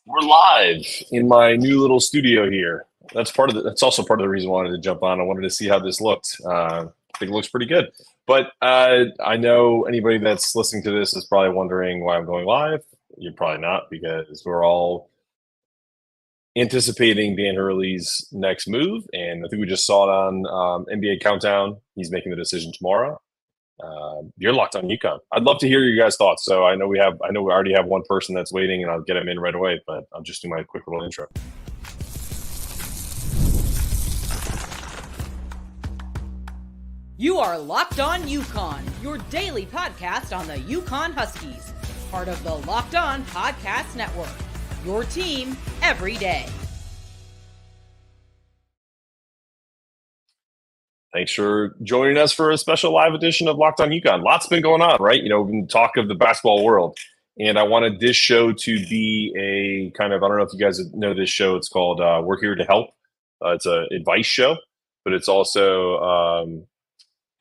We're live in my new little studio here. That's also part of the reason I wanted to jump on. I wanted to see how this looked. I think it looks pretty good. But I know anybody that's listening to this is probably wondering why I'm going live. You're probably not, because we're all anticipating Dan Hurley's next move, and I think we just saw it on NBA Countdown. He's making the decision tomorrow. You're locked on UConn. I'd love to hear your guys' thoughts. So I know we already have one person that's waiting, and I'll get him in right away. But I'll just do my quick little intro. You are Locked On UConn, your daily podcast on the UConn Huskies, part of the Locked On Podcast Network. Your team every day. Thanks for joining us for a special live edition of Locked On UConn. Lots been going on, right? We've been talk of the basketball world. And I wanted this show to be a kind of, I don't know if you guys know this show. It's called We're Here to Help. It's an advice show, but it's also,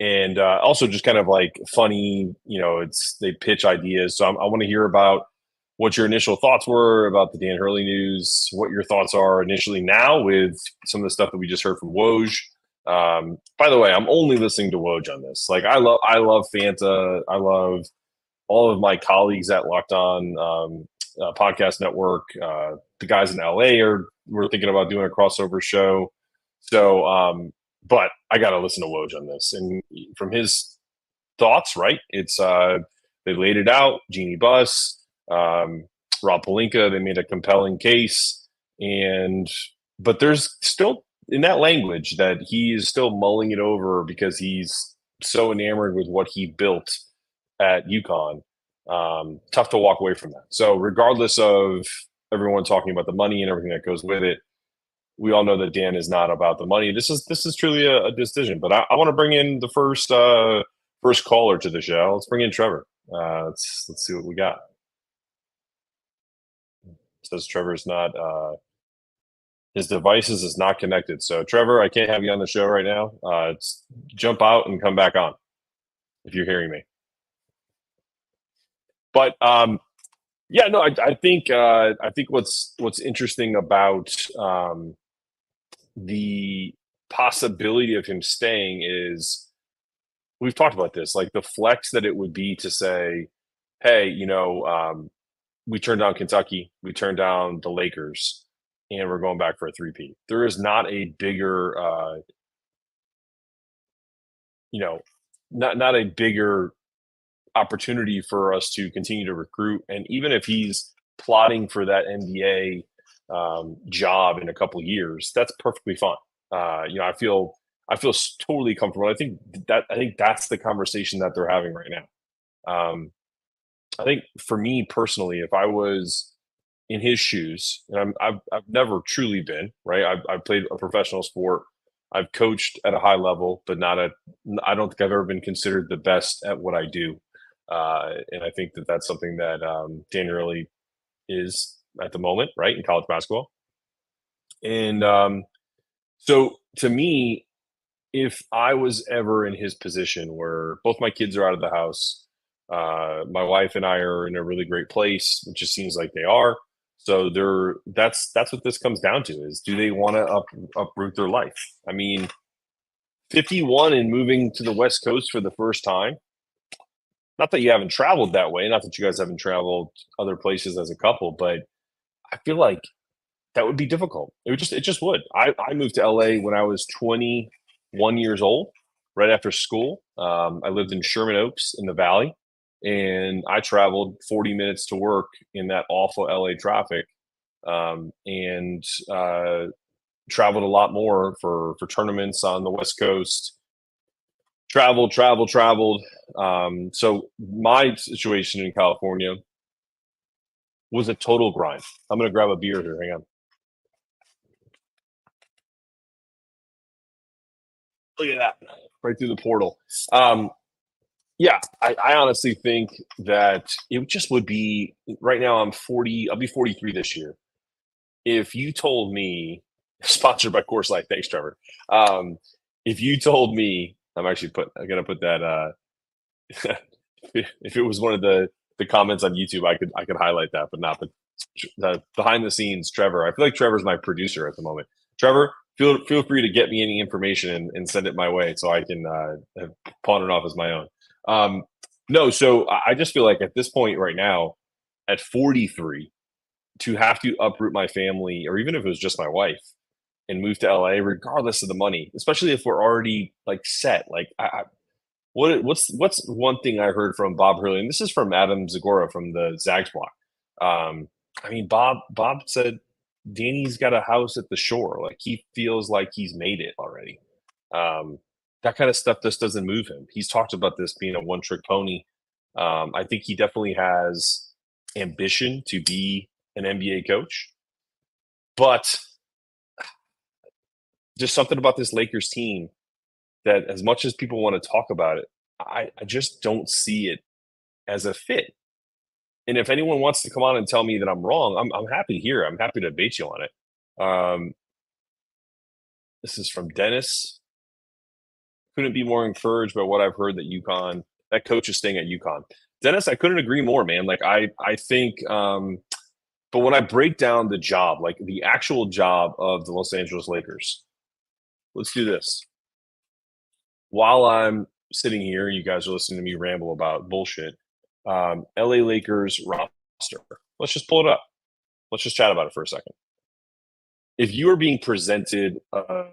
also just kind of like funny, they pitch ideas. So I want to hear about what your initial thoughts were about the Dan Hurley news, what your thoughts are initially now with some of the stuff that we just heard from Woj. By the way, I'm only listening to Woj on this. Like I love Fanta. I love all of my colleagues at Locked On Podcast Network. The guys in LA we're thinking about doing a crossover show. So, but I got to listen to Woj on this, and from his thoughts, right? It's they laid it out. Jeannie Buss, Rob Pelinka. They made a compelling case, but there's still in that language that he is still mulling it over because he's so enamored with what he built at UConn. Tough to walk away from that. So regardless of everyone talking about the money and everything that goes with it, we all know that Dan is not about the money. This is truly a decision. But I want to bring in the first caller to the show. Let's bring in Trevor. Let's see what we got. It says Trevor's not. His devices is not connected. So Trevor, I can't have you on the show right now. Jump out and come back on if you're hearing me. But I think what's interesting about the possibility of him staying is we've talked about this, like the flex that it would be to say, hey, we turned down Kentucky, we turned down the Lakers, and we're going back for a three-peat. There is not a bigger, not a bigger opportunity for us to continue to recruit. And even if he's plotting for that NBA job in a couple of years, that's perfectly fine. I feel totally comfortable. I think that's the conversation that they're having right now. I think for me personally, if I was in his shoes, and I've never truly been, right. I've played a professional sport. I've coached at a high level, but I don't think I've ever been considered the best at what I do. And I think that's something that Dan Hurley is at the moment, right, in college basketball. And so to me, if I was ever in his position where both my kids are out of the house, my wife and I are in a really great place, it just seems like they are. So that's what this comes down to, is do they want to uproot their life? I mean, 51 and moving to the West Coast for the first time. Not that you haven't traveled that way, not that you guys haven't traveled other places as a couple, but I feel like that would be difficult. It just would. I moved to LA when I was 21 years old, right after school. I lived in Sherman Oaks in the Valley, and I traveled 40 minutes to work in that awful LA traffic, and traveled a lot more for tournaments on the West Coast. Traveled. So my situation in California was a total grind. I'm going to grab a beer here. Hang on. Look at that. Right through the portal. I honestly think that it just would be, right now I'm 40, I'll be 43 this year. If you told me, sponsored by Coors Light, thanks, Trevor. If you told me, I'm going to put that, if it was one of the the comments on YouTube, I could highlight that, but not the behind the scenes. Trevor, I feel like Trevor's my producer at the moment. Trevor, feel free to get me any information and send it my way so I can pawn it off as my own. No, so I just feel like at this point right now, at 43, to have to uproot my family, or even if it was just my wife, and move to LA, regardless of the money, especially if we're already like set. Like, what's one thing I heard from Bob Hurley, and this is from Adam Zagora from the Zags block. I mean, Bob said Danny's got a house at the shore. Like, he feels like he's made it already. That kind of stuff just doesn't move him. He's talked about this being a one-trick pony. I think he definitely has ambition to be an NBA coach, but just something about this Lakers team that, as much as people want to talk about it, I just don't see it as a fit. And if anyone wants to come on and tell me that I'm wrong, I'm happy to hear it. I'm happy to debate you on it. This is from Dennis. Couldn't be more encouraged by what I've heard that coach is staying at UConn. Dennis, I couldn't agree more, man. Like, I think, but when I break down the job, like the actual job of the Los Angeles Lakers, let's do this. While I'm sitting here, you guys are listening to me ramble about bullshit. LA Lakers roster. Let's just pull it up. Let's just chat about it for a second. If you are being presented a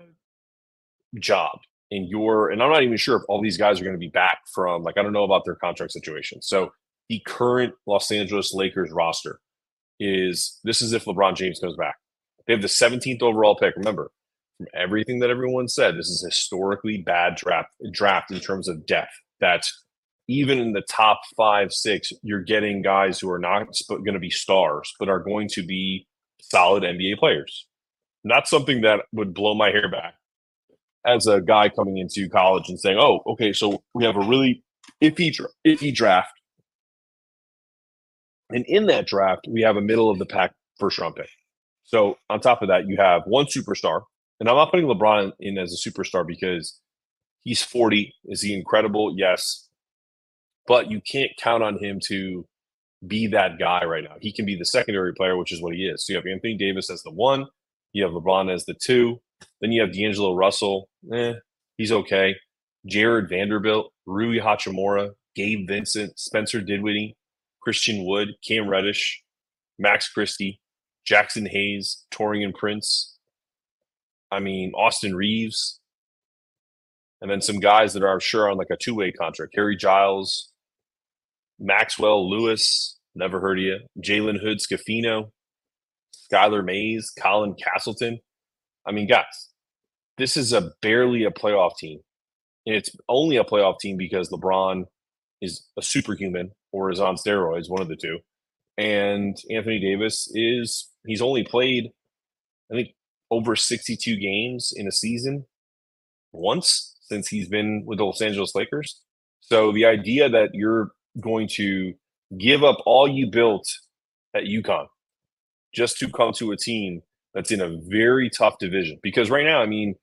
job and I'm not even sure if all these guys are going to be back from, like, I don't know about their contract situation. So the current Los Angeles Lakers roster this is if LeBron James comes back. They have the 17th overall pick. Remember, from everything that everyone said, this is a historically bad draft in terms of depth. That even in the top 5, 6, you're getting guys who are not going to be stars, but are going to be solid NBA players. Not something that would blow my hair back as a guy coming into college and saying, oh, okay, so we have a really iffy draft. And in that draft, we have a middle of the pack first round pick. So on top of that, you have one superstar. And I'm not putting LeBron in as a superstar because he's 40. Is he incredible? Yes. But you can't count on him to be that guy right now. He can be the secondary player, which is what he is. So you have Anthony Davis as the 1. You have LeBron as the 2. Then you have D'Angelo Russell. He's okay. Jared Vanderbilt, Rui Hachimura, Gabe Vincent, Spencer Dinwiddie, Christian Wood, Cam Reddish, Max Christie, Jackson Hayes, Torian Prince. I mean, Austin Reeves. And then some guys that are sure on like a 2-way contract. Harry Giles, Maxwell Lewis, never heard of you. Jalen Hood Scafino, Skylar Mays, Colin Castleton. I mean, guys, this is barely a playoff team. And it's only a playoff team because LeBron is a superhuman or is on steroids, one of the two. And Anthony Davis he's only played, I think, over 62 games in a season once since he's been with the Los Angeles Lakers. So the idea that you're going to give up all you built at UConn just to come to a team that's in a very tough division. Because right now, I mean,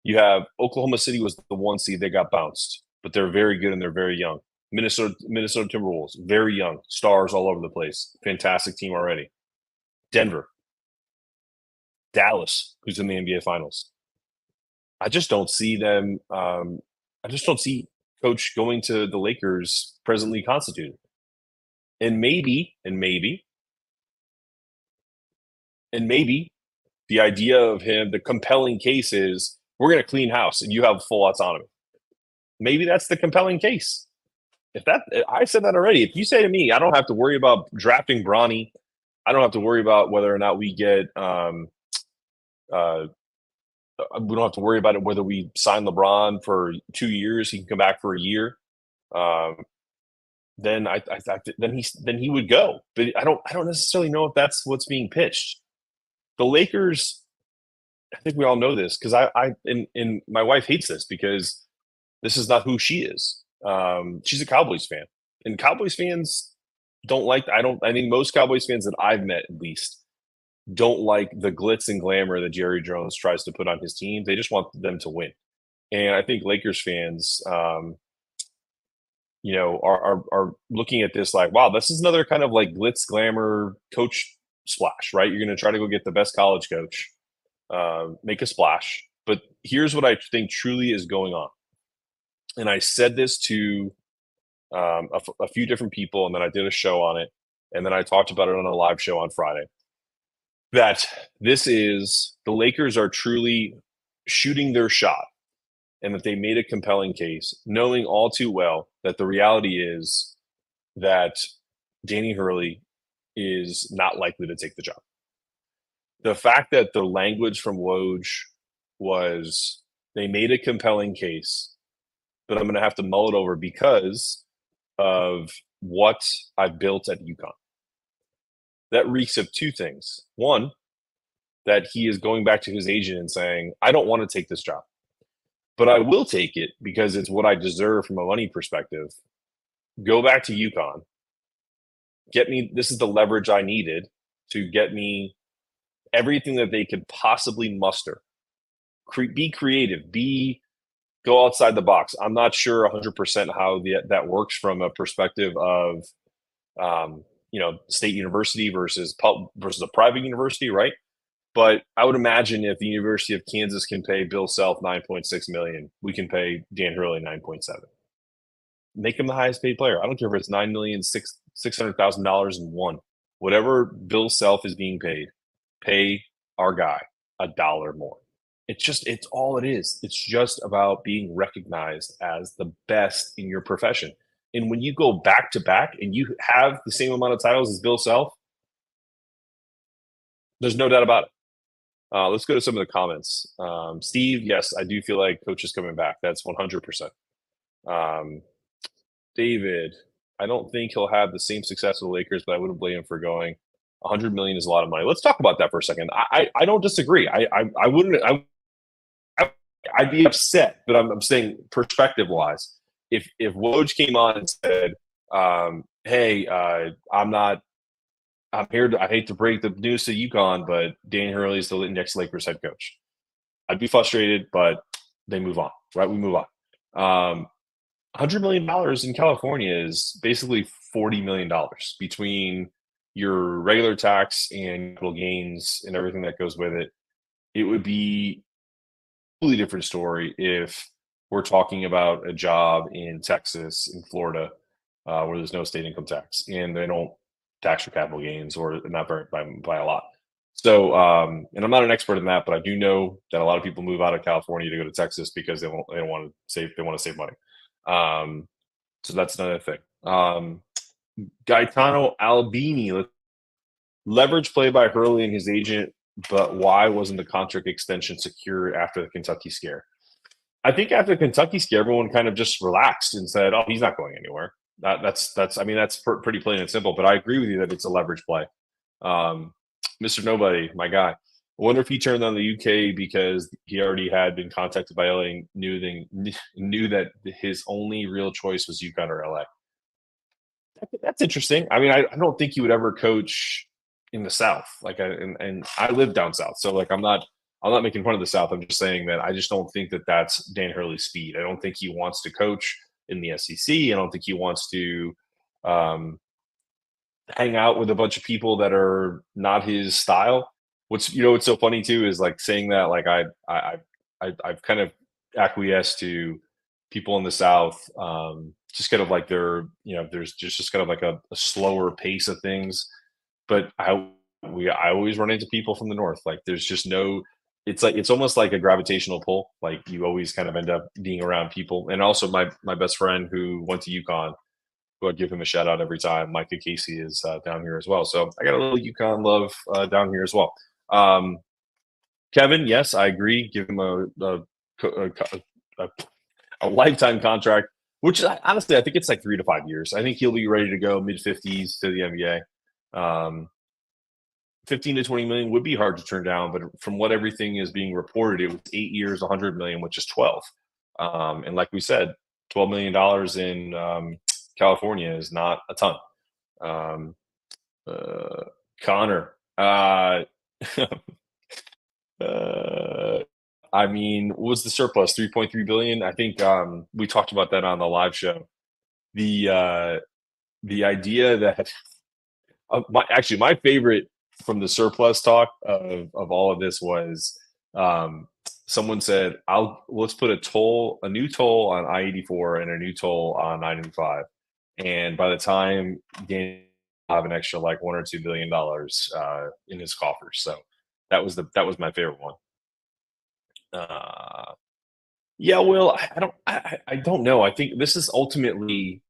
you have Oklahoma City was the 1 seed. They got bounced, but they're very good and they're very young. Minnesota Timberwolves, very young, stars all over the place. Fantastic team already. Denver. Dallas, who's in the NBA Finals. I just don't see them. I just don't see Coach going to the Lakers presently constituted. And maybe, the idea of him, the compelling case is we're going to clean house and you have full autonomy. Maybe that's the compelling case. I said that already. If you say to me, I don't have to worry about drafting Bronny, I don't have to worry about whether or not we get we don't have to worry about it whether we sign LeBron for 2 years, he can come back for a year. Then then he would go. But I don't necessarily know if that's what's being pitched. The Lakers, I think we all know this because and my wife hates this because this is not who she is. She's a Cowboys fan, and Cowboys fans don't like. I think most Cowboys fans that I've met, at least, don't like the glitz and glamour that Jerry Jones tries to put on his team. They just want them to win. And I think Lakers fans, are looking at this like, wow, this is another kind of like glitz glamour coach splash, right? You're going to try to go get the best college coach, make a splash. But here's what I think truly is going on. And I said this to a few different people, and then I did a show on it, and then I talked about it on a live show on Friday. That this is the Lakers are truly shooting their shot, and that they made a compelling case, knowing all too well that the reality is that Danny Hurley is not likely to take the job. The fact that the language from Woj was they made a compelling case, but I'm going to have to mull it over because of what I've built at UConn. That reeks of two things. One, that he is going back to his agent and saying, I don't want to take this job, but I will take it because it's what I deserve from a money perspective. Go back to UConn. Get me, this is the leverage I needed to get me everything that they could possibly muster. Be creative, go outside the box. I'm not sure 100% how that works from a perspective of, state university versus a private university, right? But I would imagine if the University of Kansas can pay Bill Self $9.6 million, we can pay Dan Hurley 9.7. Make him the highest paid player. I don't care if it's $9,600,000 in one. Whatever Bill Self is being paid, pay our guy $1 more. It's all it is. It's just about being recognized as the best in your profession. And when you go back to back and you have the same amount of titles as Bill Self, there's no doubt about it. Let's go to some of the comments. Steve, yes, I do feel like coach is coming back. That's 100%. David, I don't think he'll have the same success with the Lakers, but I wouldn't blame him for going. 100 million is a lot of money. Let's talk about that for a second. I don't disagree. I wouldn't. I'd be upset, but I'm saying perspective wise, if Woj came on and said, "Hey, I'm here. I hate to break the news to UConn, but Dan Hurley is the next Lakers head coach," I'd be frustrated, but they move on. Right? We move on. $100 million in California is basically $40 million between your regular tax and capital gains and everything that goes with it. It would be a completely different story if we're talking about a job in Texas, in Florida, where there's no state income tax and they don't tax your capital gains or not by a lot. So, and I'm not an expert in that, but I do know that a lot of people move out of California to go to Texas because they don't want to save. They want to save money. So that's another thing. Gaetano Albini, leverage play by Hurley and his agent, but why wasn't the contract extension secured after the Kentucky scare? I think after the Kentucky scare, everyone kind of just relaxed and said, "Oh, he's not going anywhere." That's pretty plain and simple. But I agree with you that it's a leverage play. Mr. Nobody, my guy. I wonder if he turned on the UK because he already had been contacted by LA and knew that his only real choice was UConn or LA. That's interesting. I mean, I don't think he would ever coach in the South. And I live down South, so like I'm not making fun of the South. I'm just saying that I just don't think that that's Dan Hurley's speed. I don't think he wants to coach in the SEC. I don't think he wants to hang out with a bunch of people that are not his style. What's so funny too is like saying that like I've kind of acquiesced to people in the South, just kind of like there's just kind of like a slower pace of things. But I always run into people from the North. Like there's just no, it's almost like a gravitational pull. Like you always kind of end up being around people. And also my best friend who went to UConn, who I'd give him a shout out every time, Micah Casey, is down here as well. So I got a little UConn love down here as well. Kevin, yes, I agree. Give him a lifetime contract, which honestly I think it's like 3 to 5 years. I think he'll be ready to go mid-50s to the NBA. 15 to 20 million would be hard to turn down, but from what everything is being reported, it was 8 years, 100 million, which is 12. And like we said, $12 million in California is not a ton. Connor, I mean, what was the surplus? 3.3 billion. I think we talked about that on the live show. the the idea that my favorite from the surplus talk of all of this was someone said, let's put a new toll on I-84 and a new toll on 995, and by the time Dan will have an extra like $1 or $2 billion in his coffers. So that was my favorite one. Uh, yeah, well, I don't know. I think this is ultimately,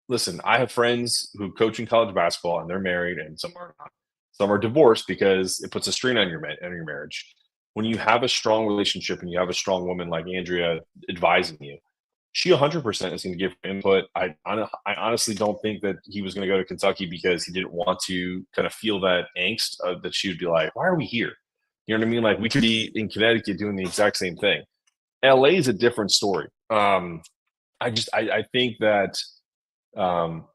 listen, I have friends who coach in college basketball and they're married and some are not. Some are divorced because it puts a strain on on your marriage. When you have a strong relationship and you have a strong woman like Andrea advising you, she 100% is going to give input. I honestly don't think that he was going to go to Kentucky because he didn't want to kind of feel that angst that she would be like, why are we here? You know what I mean? Like we could be in Connecticut doing the exact same thing. LA is a different story. I think that um,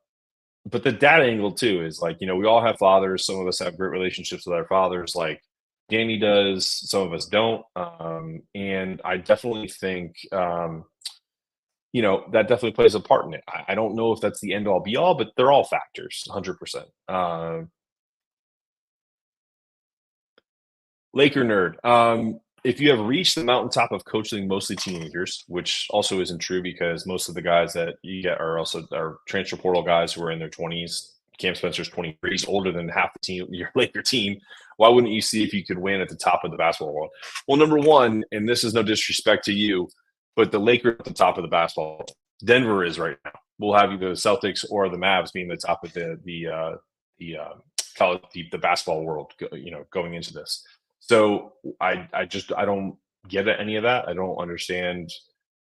but the dad angle too is like, we all have fathers. Some of us have great relationships with our fathers, like Danny does. Some of us don't. And I definitely think, that definitely plays a part in it. I don't know if that's the end all be all, but they're all factors, 100%. Laker nerd. If you have reached the mountaintop of coaching mostly teenagers, which also isn't true because most of the guys that you get are also are transfer portal guys who are in their 20s. Cam Spencer's 23. He's older than half the team, your Laker team. Why wouldn't you see if you could win at the top of the basketball world? Well, number one, and this is no disrespect to you, but the Lakers at the top of the basketball world. Denver is right now. We'll have either the Celtics or the Mavs being the top of college the basketball world. Going into this. So I don't get any of that. I don't understand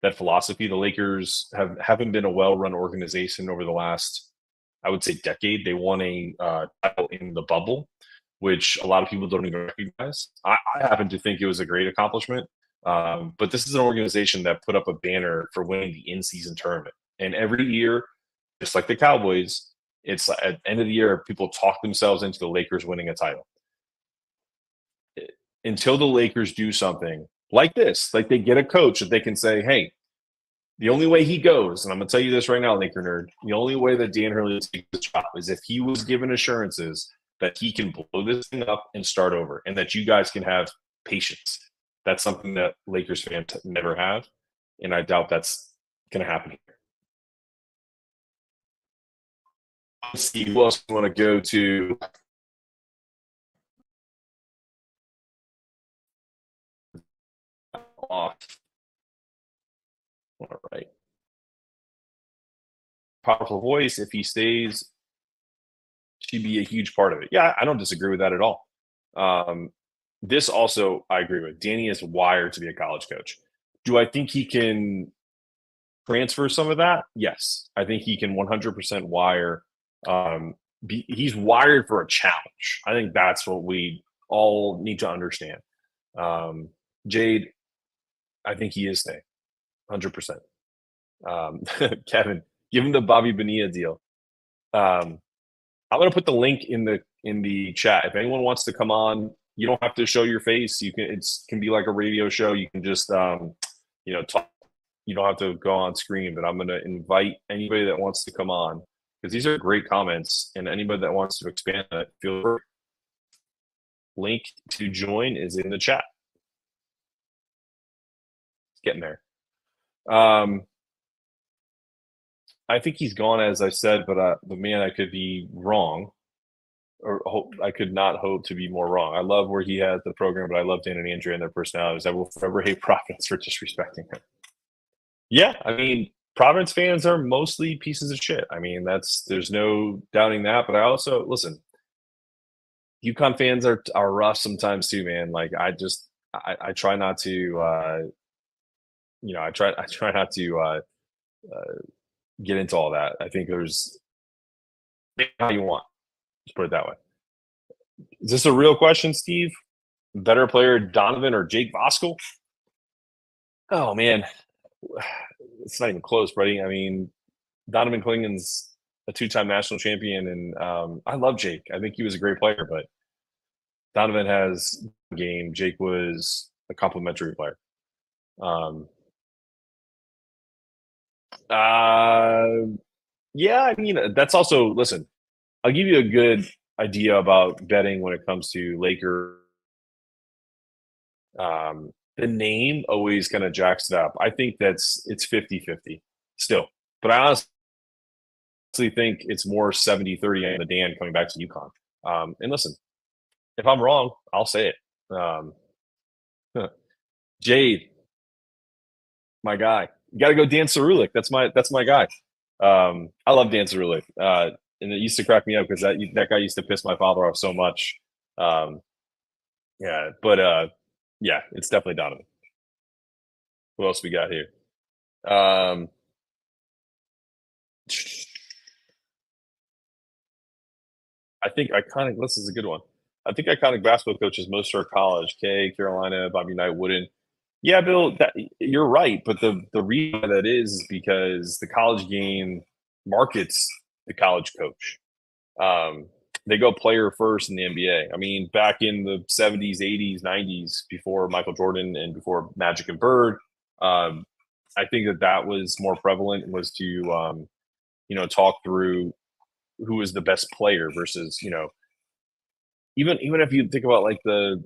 that philosophy. The Lakers haven't been a well-run organization over the last, I would say, decade. They won a title in the bubble, which a lot of people don't even recognize. I happen to think it was a great accomplishment. But this is an organization that put up a banner for winning the in-season tournament. And every year, just like the Cowboys, it's at the end of the year, people talk themselves into the Lakers winning a title. Until the Lakers do something like this, like they get a coach that they can say, hey, the only way he goes, and I'm going to tell you this right now, Laker nerd, the only way that Dan Hurley takes the job is if he was given assurances that he can blow this thing up and start over and that you guys can have patience. That's something that Lakers fans never have, and I doubt that's going to happen here. Let's see who else we want to go to. Off. All right. Powerful voice. If he stays, she'd be a huge part of it. Yeah, I don't disagree with that at all. This also, I agree with. Danny is wired to be a college coach. Do I think he can transfer some of that? Yes. I think he can 100% wire. He's wired for a challenge. I think that's what we all need to understand. Jade, I think he is staying, 100%. Kevin, give him the Bobby Bonilla deal. I'm going to put the link in the chat. If anyone wants to come on, you don't have to show your face. You can it can be like a radio show. You can just talk. You don't have to go on screen. But I'm going to invite anybody that wants to come on because these are great comments. And anybody that wants to expand that, feel free. Link to join is in the chat. It's getting there. I think he's gone, as I said, but man, I could be wrong, or I could not hope to be more wrong. I love where he has the program, but I love Dan and Andrea and their personalities. I will forever hate Providence for disrespecting him. Yeah, I mean, Providence fans are mostly pieces of shit. I mean, there's no doubting that. But I also listen. UConn fans are rough sometimes too, man. Like I try not to, I try not to get into all that. I think there's how you want. Just put it that way. Is this a real question, Steve? Better player, Donovan or Jake Voskuhl? Oh man, it's not even close, buddy. I mean, Donovan Klingen's a two-time national champion, and I love Jake. I think he was a great player, but Donovan has a game. Jake was a complimentary player. Yeah, I mean, that's also listen, I'll give you a good idea about betting when it comes to Laker. The name always kind of jacks it up. I think it's 50-50 still. But I honestly think it's more 70-30 on the Dan coming back to UConn. And listen, if I'm wrong, I'll say it. Jade, my guy. You got to go Dan Cerulik. That's my guy. I love Dan Cerulik. And it used to crack me up because that guy used to piss my father off so much. Um, yeah, but yeah, it's definitely Donovan. Who else we got here? Um, I think iconic. This is a good one. I think iconic basketball coaches most are college. K, Carolina, Bobby Knight, Wooden. Yeah, Bill, you're right. But the reason that is because the college game markets the college coach. Um, they go player first in the NBA. I mean, back in the 70s, 80s, 90s, before Michael Jordan and before Magic and Bird, um, I think that was more prevalent was to talk through who was the best player versus even if you think about like the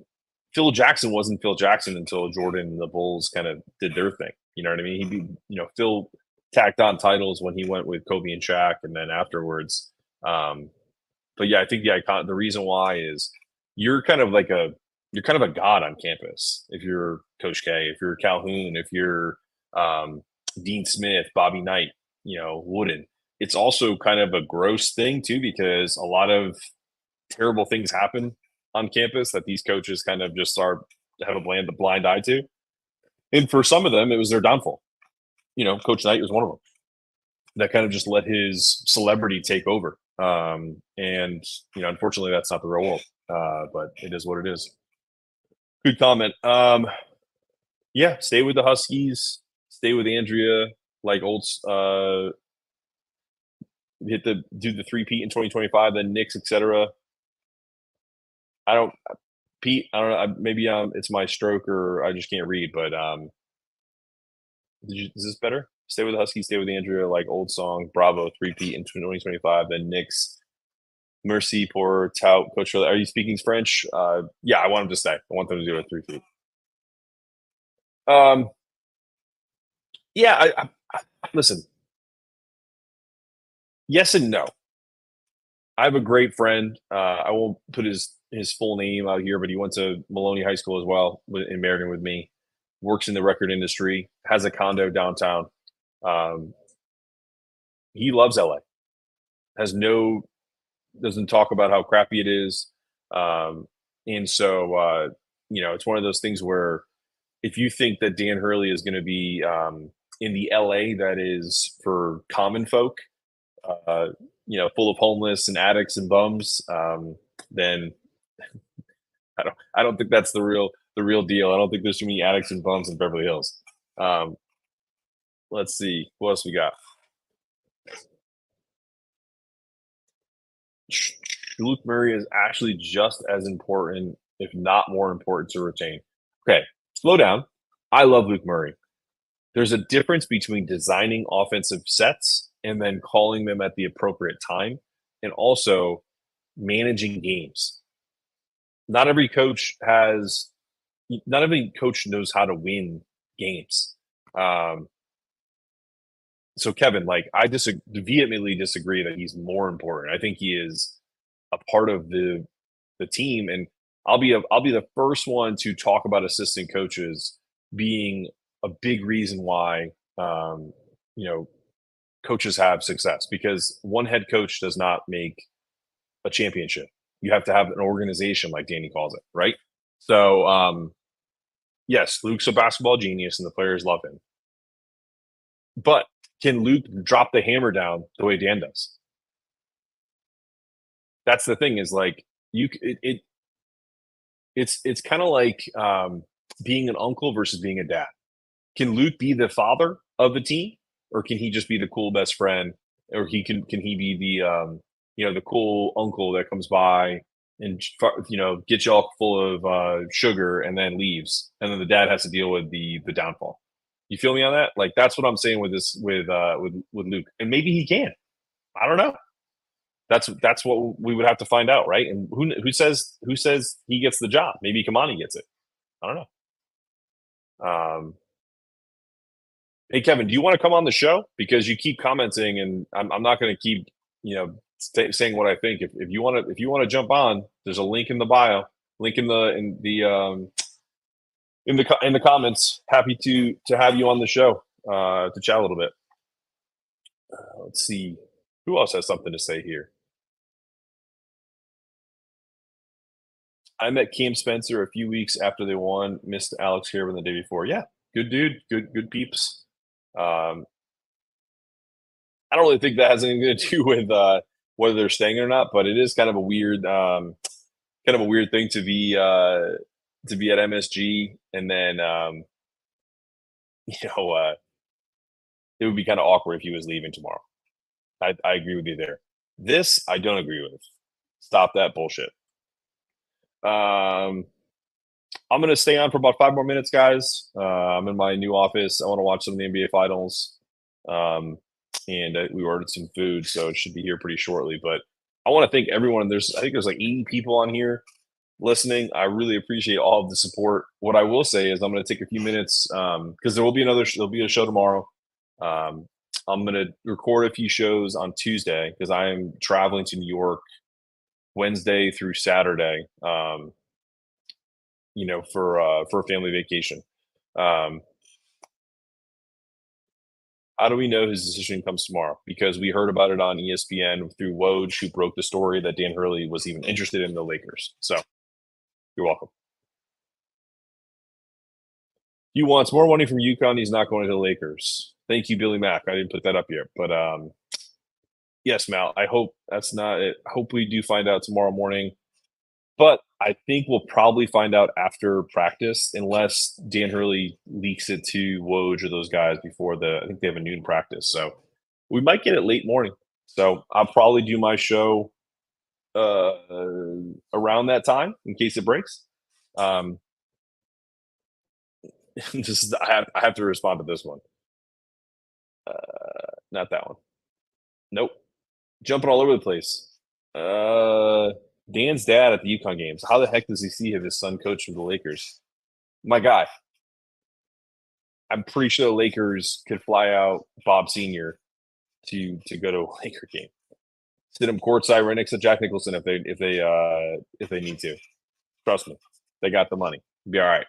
Phil Jackson wasn't Phil Jackson until Jordan and the Bulls kind of did their thing. You know what I mean? Phil tacked on titles when he went with Kobe and Shaq, and then afterwards. But yeah, I think the reason why is you're kind of like you're kind of a god on campus if you're Coach K, if you're Calhoun, if you're um, Dean Smith, Bobby Knight, Wooden. It's also kind of a gross thing too because a lot of terrible things happen on campus that these coaches kind of just have a blind eye to. And for some of them, it was their downfall. Coach Knight was one of them that kind of just let his celebrity take over. And unfortunately, that's not the real world. But it is what it is. Good comment. Yeah, stay with the Huskies. Stay with Andrea. Like old, do the three-peat in 2025, then Knicks, etc. I don't, Pete. I don't know. Maybe it's my stroke or I just can't read. But is this better? Stay with the Huskies. Stay with Andrea. Like old song. Bravo. Three-peat in 2025, then Knicks. Merci pour tout, Coach. Are you speaking French? Yeah, I want him to stay. I want them to do a 3-peat. Yeah, listen. Yes and no. I have a great friend. I won't put his full name out here, but he went to Maloney High School as well in Meriden with me. Works in the record industry. Has a condo downtown. Um, he loves LA. Doesn't talk about how crappy it is. And so it's one of those things where if you think that Dan Hurley is going to be in the LA that is for common folk, full of homeless and addicts and bums, then I don't think that's the real deal. I don't think there's too many addicts and bums in Beverly Hills. Let's see what else we got. Luke Murray is actually just as important, if not more important, to retain. Okay, slow down. I love Luke Murray. There's a difference between designing offensive sets and then calling them at the appropriate time, and also managing games. Not every coach knows how to win games. So Kevin, like vehemently disagree that he's more important. I think he is a part of the team, and I'll be the first one to talk about assistant coaches being a big reason why coaches have success because one head coach does not make a championship. You have to have an organization, like Danny calls it, right? So yes, Luke's a basketball genius, and the players love him. But can Luke drop the hammer down the way Dan does? That's the thing. Is like it's kind of like being an uncle versus being a dad. Can Luke be the father of the team, or can he just be the cool best friend, or can he be the cool uncle that comes by and gets you all full of sugar and then leaves, and then the dad has to deal with the downfall. You feel me on that? Like that's what I'm saying with this with Luke, and maybe he can. I don't know. That's what we would have to find out, right? And who says he gets the job? Maybe Kamani gets it. I don't know. Hey Kevin, do you want to come on the show? Because you keep commenting, and I'm not going to keep saying what I think. If you want to jump on, there's a link in the bio, link in the comments. Happy to have you on the show to chat a little bit. Let's see who else has something to say here. I met Cam Spencer a few weeks after they won. Missed Alex Harrison the day before. Yeah, good dude, good peeps. I don't really think that has anything to do with whether they're staying or not, but it is kind of a weird thing to be at MSG, and then it would be kind of awkward if he was leaving tomorrow. I agree with you there. This I don't agree with. Stop that bullshit. I'm going to stay on for about 5 more minutes, guys. I'm in my new office. I want to watch some of the NBA Finals. And we ordered some food, so it should be here pretty shortly. But I want to thank everyone. I think there's like 80 people on here listening. I really appreciate all of the support. What I will say is I'm going to take a few minutes because there'll be a show tomorrow. I'm going to record a few shows on Tuesday because I am traveling to New York Wednesday through Saturday, for a family vacation. How do we know his decision comes tomorrow? Because we heard about it on ESPN through Woj, who broke the story that Dan Hurley was even interested in the Lakers. So you're welcome. He wants more money from UConn. He's not going to the Lakers. Thank you, Billy Mack. I didn't put that up here, but yes, Mal, I hope that's not it. I hope we do find out tomorrow morning. But I think we'll probably find out after practice, unless Dan Hurley leaks it to Woj or those guys before I think they have a noon practice. So we might get it late morning. So I'll probably do my show around that time in case it breaks. I have to respond to this one. Not that one. Nope. Jumping all over the place. Dan's dad at the UConn games. How the heck does he see his son coach for the Lakers? My guy. I'm pretty sure the Lakers could fly out Bob Sr. to go to a Laker game. Sit him courtside right next to Jack Nicholson if they need to. Trust me, they got the money. Be all right.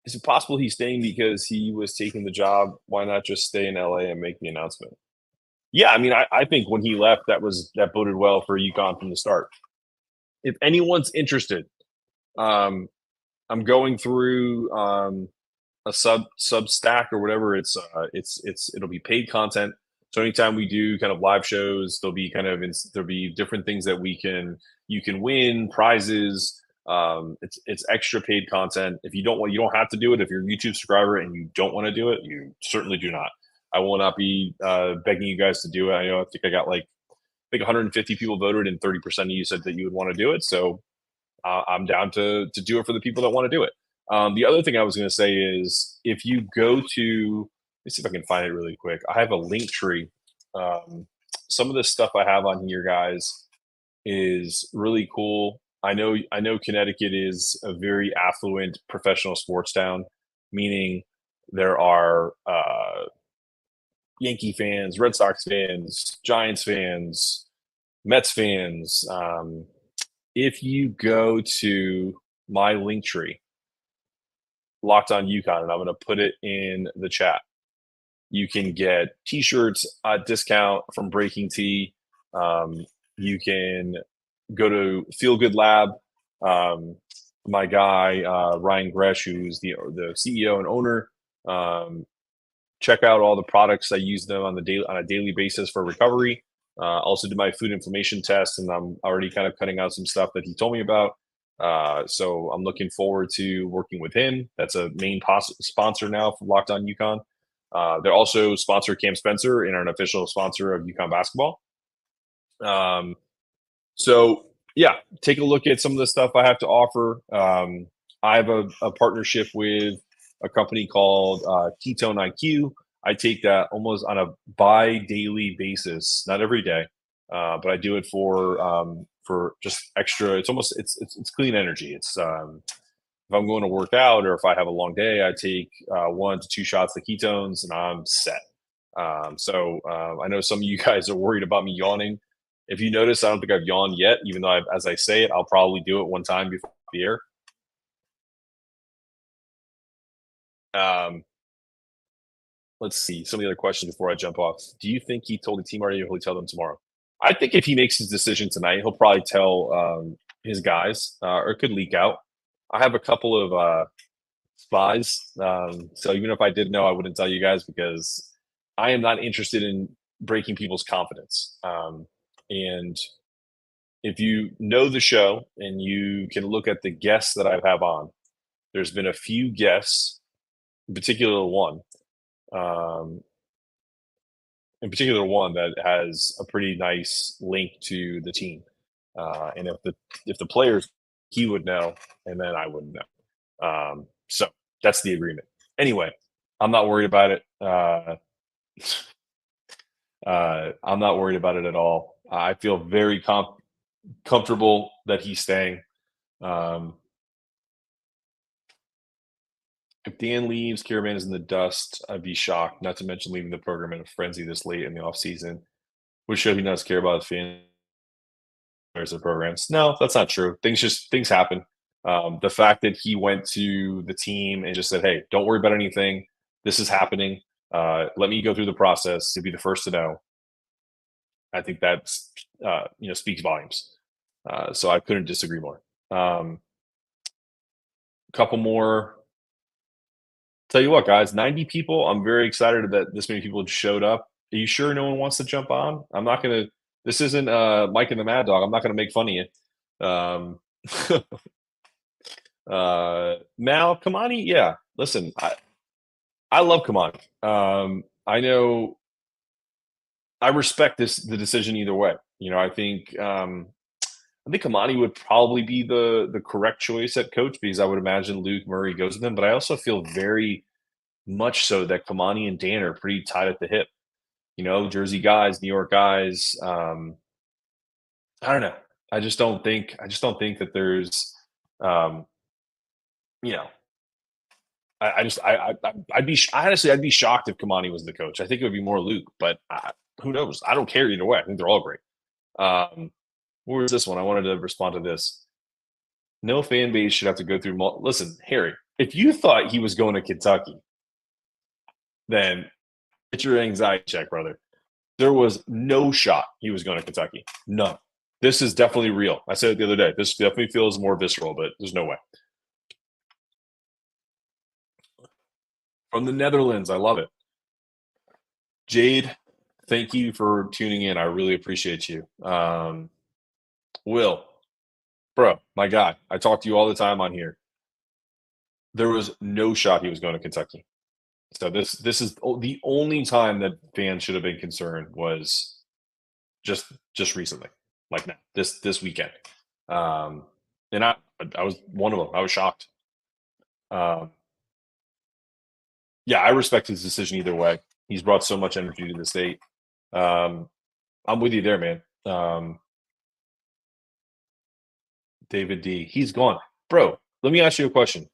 Is it possible he's staying because he was taking the job? Why not just stay in LA and make the announcement? Yeah, I mean, I think when he left, that boded well for UConn from the start. If anyone's interested, I'm going through a Substack or whatever. It'll be paid content. So anytime we do kind of live shows, there'll be different things that you can win, prizes. It's extra paid content. If you don't have to do it. If you're a YouTube subscriber and you don't want to do it, you certainly do not. I will not be begging you guys to do it. I think I got 150 people voted, and 30% of you said that you would want to do it. So I'm down to do it for the people that want to do it. The other thing I was going to say is if you go to, let me see if I can find it really quick. I have a link tree. Some of the stuff I have on here, guys, is really cool. I know Connecticut is a very affluent professional sports town, meaning there are Yankee fans, Red Sox fans, Giants fans, Mets fans. If you go to my link tree, Locked on UConn, and I'm going to put it in the chat, you can get T-shirts at discount from Breaking Tea. You can go to Feel Good Lab. My guy Ryan Gresh, who's the CEO and owner. Check out all the products. I use them on a daily basis for recovery. Also do my food inflammation test, and I'm already kind of cutting out some stuff that he told me about. So I'm looking forward to working with him. That's a main sponsor now for Locked on UConn. They're also sponsor Cam Spencer and are an official sponsor of UConn basketball. So yeah, take a look at some of the stuff I have to offer. I have a partnership with a company called Ketone IQ. I take that almost on a bi-daily basis, not every day, but I do it for just extra. It's clean energy. If I'm going to work out or if I have a long day, I take 1 to 2 shots of ketones and I'm set. I know some of you guys are worried about me yawning. If you notice, I don't think I've yawned yet, even though as I say it, I'll probably do it one time before the air. Um, let's see some of the other questions before I jump off. Do you think he told the team already, or will he tell them tomorrow? I think if he makes his decision tonight, he'll probably tell his guys, or it could leak out. I have a couple of spies, so even if I did know, I wouldn't tell you guys because I am not interested in breaking people's confidence. And if you know the show and you can look at the guests that I have on, there's been a few guests, in particular one, um, that has a pretty nice link to the team. And if the players, he would know, and then I wouldn't know. So that's the agreement. Anyway, I'm not worried about it. I'm not worried about it at all. I feel very comfortable that he's staying. If Dan leaves, Caravan is in the dust, I'd be shocked, not to mention leaving the program in a frenzy this late in the offseason. Would show he does care about his fans or programs. No, that's not true. Things happen. The fact that he went to the team and just said, "Hey, don't worry about anything. This is happening. Let me go through the process to be the first to know." I think that's speaks volumes. So I couldn't disagree more. A couple more. Tell you what, guys, 90 people. I'm very excited that this many people showed up. Are you sure no one wants to jump on? I'm not gonna. This isn't Mike and the Mad Dog. I'm not gonna make fun of you. Mal Kamani, yeah. Listen, I love Kamani. I know. I respect the decision either way. I think Kamani would probably be the correct choice at coach because I would imagine Luke Murray goes with him. But I also feel very much so that Kamani and Dan are pretty tied at the hip. Jersey guys, New York guys. I don't know. I just don't think that there's, you know, I'd be honestly, I'd be shocked if Kamani was the coach. I think it would be more Luke, but who knows? I don't care either way. I think they're all great. What was this one? I wanted to respond to this. No fan base should have to go through. Listen, Harry, if you thought he was going to Kentucky, then get your anxiety check, brother. There was no shot he was going to Kentucky. None. This is definitely real. I said it the other day. This definitely feels more visceral, but there's no way. From the Netherlands, I love it. Jade, thank you for tuning in. I really appreciate you. Will, bro, my guy, I talk to you all the time on here. There was no shot he was going to Kentucky. So this is the only time that fans should have been concerned was just recently, like now, this weekend. And I was one of them. I was shocked. Yeah, I respect his decision either way. He's brought so much energy to the state. I'm with you there, man. David D. He's gone, bro. Let me ask you a question.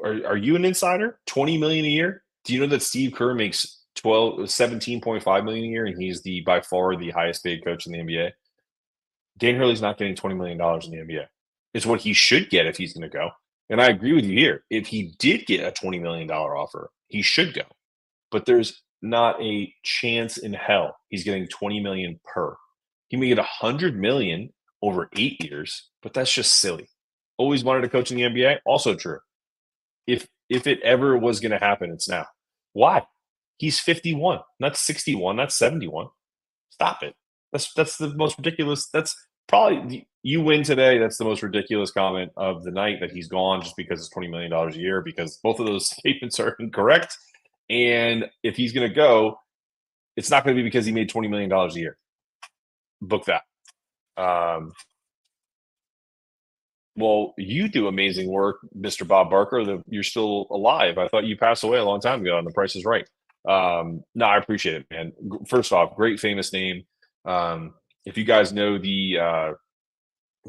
Are you an insider? 20 million a year? Do you know that Steve Kerr makes 17.5 million a year, and he's by far the highest paid coach in the NBA? Dan Hurley's not getting $20 million in the NBA. It's what he should get if he's going to go. And I agree with you here. If he did get a $20 million offer, he should go. But there's not a chance in hell he's getting 20 million per. He may get 100 million over 8 years, but that's just silly. Always wanted to coach in the NBA. Also true. If it ever was going to happen, it's now. Why? He's 51, not 61, not 71. Stop it. That's the most ridiculous. That's probably you win today. That's the most ridiculous comment of the night that he's gone just because it's $20 million a year, because both of those statements are incorrect. And if he's going to go, it's not going to be because he made $20 million a year. Book that. Well, you do amazing work, Mr. Bob Barker. You're still alive. I thought you passed away a long time ago, and The Price is Right. No, I appreciate it, man. First off, great famous name. If you guys know the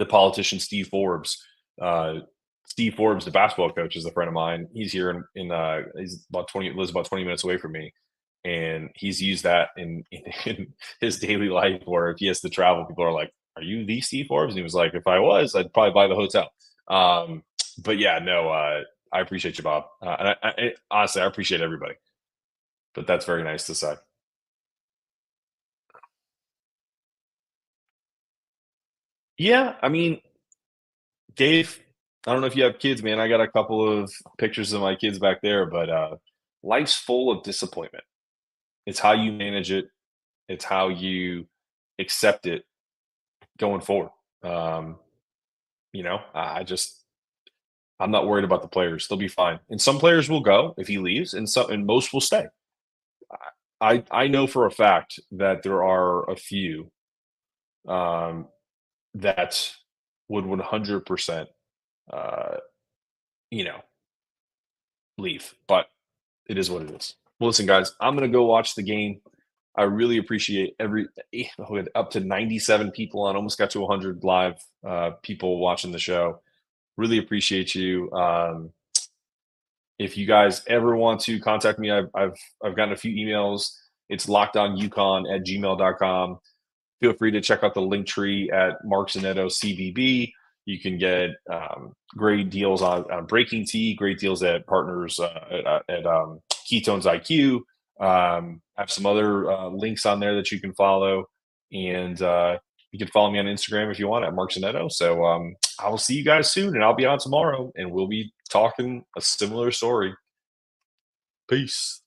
politician Steve Forbes, uh, Steve Forbes, the basketball coach, is a friend of mine. He's here he's about 20 lives about 20 minutes away from me, and he's used that in his daily life. Where if he has to travel, people are like, "Are you the Steve Forbes?" And he was like, "If I was, I'd probably buy the hotel." But yeah, no, I appreciate you, Bob, and honestly, I appreciate everybody. But that's very nice to say. Yeah, I mean, Dave, I don't know if you have kids, man. I got a couple of pictures of my kids back there, but life's full of disappointment. It's how you manage it. It's how you accept it going forward. Um, I'm not worried about the players. They'll be fine. And some players will go if he leaves, and most will stay. I know for a fact that there are a few um, that would 100% uh, you know leave, but it is what it is. Well, listen, guys, I'm gonna go watch the game. I really appreciate we had up to 97 people on, almost got to 100 live people watching the show. Really appreciate you. If you guys ever want to contact me, I've gotten a few emails. It's lockedonyukon@gmail.com. Feel free to check out the link tree at Marks and Neto CBB. You can get great deals on Breaking Tea, great deals at partners at Ketones IQ. Have some other links on there that you can follow, and you can follow me on Instagram if you want at Marks and Neto. So I will see you guys soon, and I'll be on tomorrow, and we'll be talking a similar story. Peace.